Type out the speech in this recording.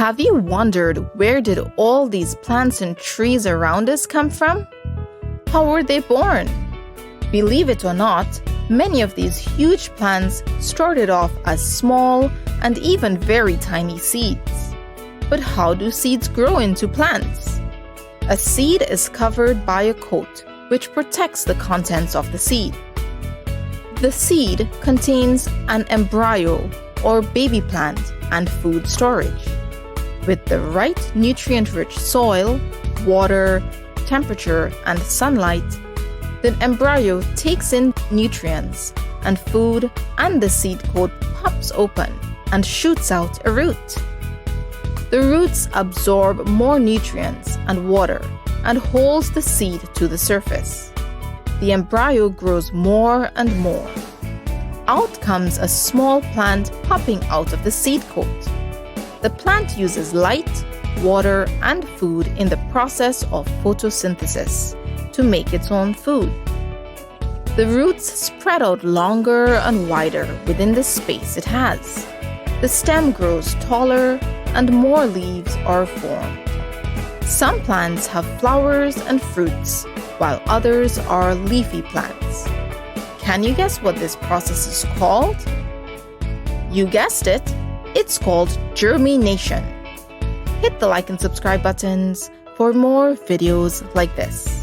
Have you wondered where did all these plants and trees around us come from? How were they born? Believe it or not, many of these huge plants started off as small and even very tiny seeds. But how do seeds grow into plants? A seed is covered by a coat which protects the contents of the seed. The seed contains an embryo or baby plant and food storage. With the right nutrient-rich soil, water, temperature, and sunlight, the embryo takes in nutrients and food, and the seed coat pops open and shoots out a root. The roots absorb more nutrients and water and holds the seed to the surface. The embryo grows more and more. Out comes a small plant popping out of the seed coat. The plant uses light, water, and food in the process of photosynthesis to make its own food. The roots spread out longer and wider within the space it has. The stem grows taller and more leaves are formed. Some plants have flowers and fruits, while others are leafy plants. Can you guess what this process is called? You guessed it, it's called germination. Hit the like and subscribe buttons for more videos like this.